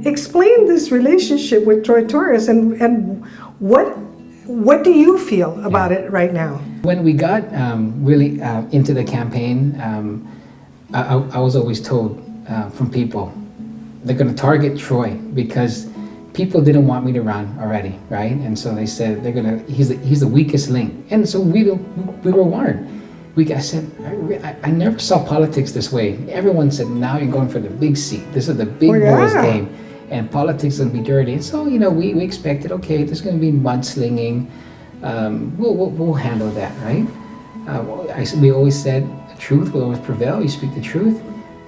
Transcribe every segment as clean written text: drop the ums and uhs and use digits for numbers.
explain this relationship with Troy Torres and what do you feel about it right now? When we got really into the campaign, I was always told from people, they're going to target Troy because people didn't want me to run already, right? And so they said he's the weakest link. And so we were warned. I said, I never saw politics this way. Everyone said, now you're going for the big seat. This is the big boys game. And politics is going to be dirty. And so, we expected, okay, there's going to be mudslinging. We'll handle that, right? We always said the truth will always prevail. You speak the truth.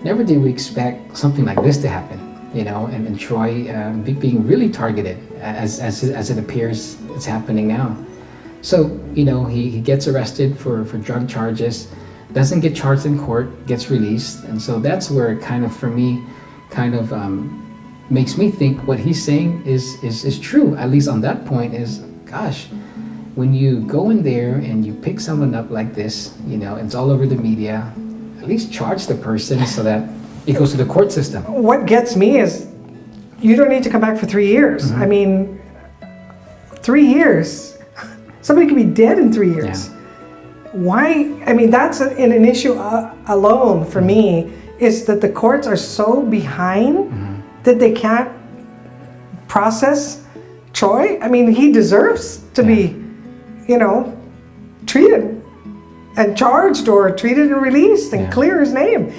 Never did we expect something like this to happen, and Troy being really targeted as it appears it's happening now. So, he gets arrested for drug charges, doesn't get charged in court, gets released. And so that's where it kind of, for me, makes me think what he's saying is true, at least on that point, is, gosh, when you go in there and you pick someone up like this, it's all over the media, at least charge the person so that it goes to the court system. What gets me is you don't need to come back for 3 years. I mean, 3 years. Somebody could be dead in 3 years. Why? I mean, that's an issue alone for me, is that the courts are so behind that they can't process Troy. I mean, he deserves to be, treated and charged or treated and released and clear his name.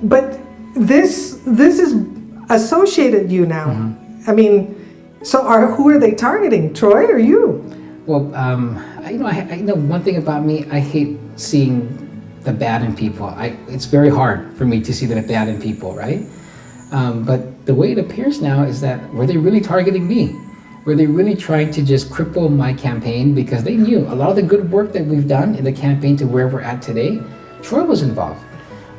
But this is associated you now. I mean, so who are they targeting, Troy or you? Well, I know one thing about me. I hate seeing the bad in people. It's very hard for me to see the bad in people, right? But the way it appears now is that, were they really targeting me? Were they really trying to just cripple my campaign? Because they knew a lot of the good work that we've done in the campaign to where we're at today, Troy was involved.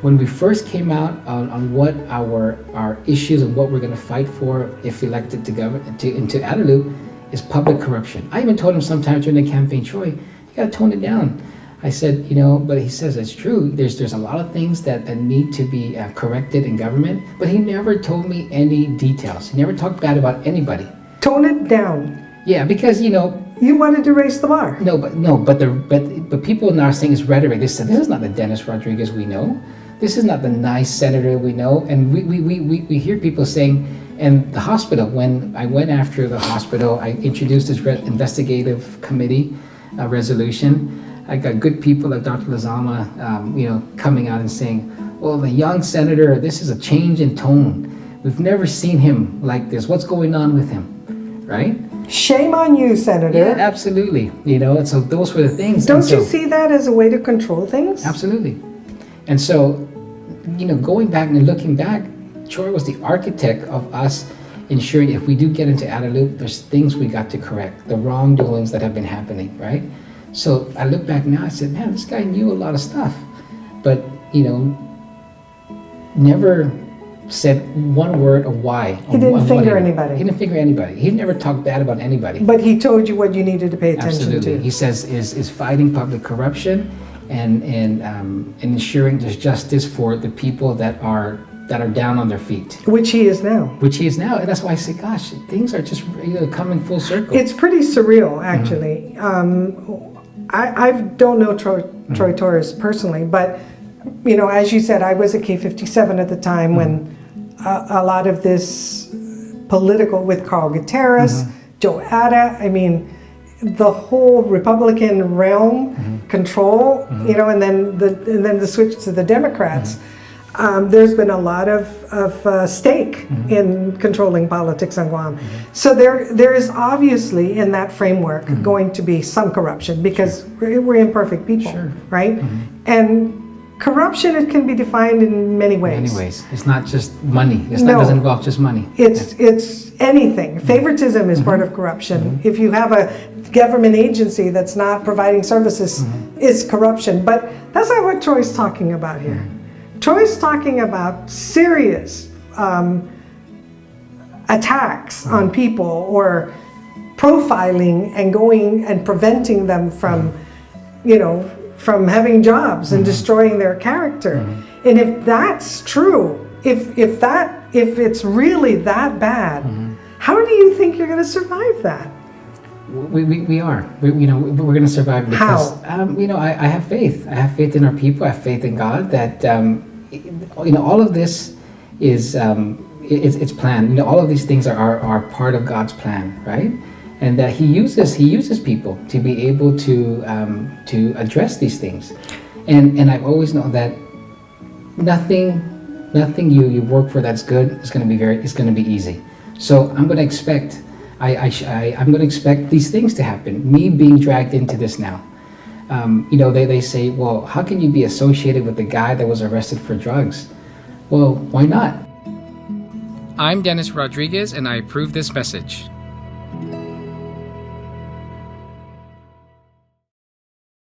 When we first came out on what our issues and what we're going to fight for if elected to into Adelup, is public corruption. I even told him sometimes during the campaign, Troy, you gotta tone it down. I said, but he says it's true. There's a lot of things that need to be corrected in government, but he never told me any details. He never talked bad about anybody. Tone it down. Yeah, because you wanted to raise the bar. But people now are saying it's rhetoric. They said this is not the Dennis Rodriguez we know. This is not the nice senator we know. And we hear people saying. And the hospital, when I went after the hospital, I introduced this investigative committee resolution. I got good people like Dr. Lazama, coming out and saying, well, the young senator, this is a change in tone. We've never seen him like this. What's going on with him, right? Shame on you, Senator. Yeah, absolutely. And so those were the things. Don't you see that as a way to control things? Absolutely. And so, going back and looking back, Troy was the architect of us ensuring if we do get into Adelup, there's things we got to correct, the wrongdoings that have been happening, right? So I look back now, I said, man, this guy knew a lot of stuff, but, never said one word of why. He didn't finger anybody. He didn't finger anybody. He never talked bad about anybody. But he told you what you needed to pay attention Absolutely. to. He says is fighting public corruption and ensuring there's justice for the people that are down on their feet. Which he is now. And that's why I say, gosh, things are just coming full circle. It's pretty surreal, actually. I don't know Troy Torres personally, but, as you said, I was at K57 at the time when a lot of this political, with Carl Gutierrez, Joe Ada, the whole Republican realm control, and then the switch to the Democrats. There's been a lot of stake in controlling politics on Guam. So there is obviously in that framework going to be some corruption because we're imperfect people, right? And corruption, it can be defined in many ways. It's not just money. It doesn't involve just money. It's anything. Favoritism is part of corruption. If you have a government agency that's not providing services, it's corruption. But that's not what Troy's talking about here. Troy's talking about serious attacks on people or profiling and going and preventing them from, from having jobs and destroying their character. And if that's true, if it's really that bad, how do you think you're going to survive that? We are. We're going to survive because, How? I have faith. I have faith in our people. I have faith in God that, all of this is, it's planned. All of these things are part of God's plan, right? And that He uses people to be able to address these things. And I've always known that nothing you work for that's good is going to be easy. So I'm going to expect. I'm going to expect these things to happen. Me being dragged into this now. They say, well, how can you be associated with the guy that was arrested for drugs? Well, why not? I'm Dennis Rodriguez, and I approve this message.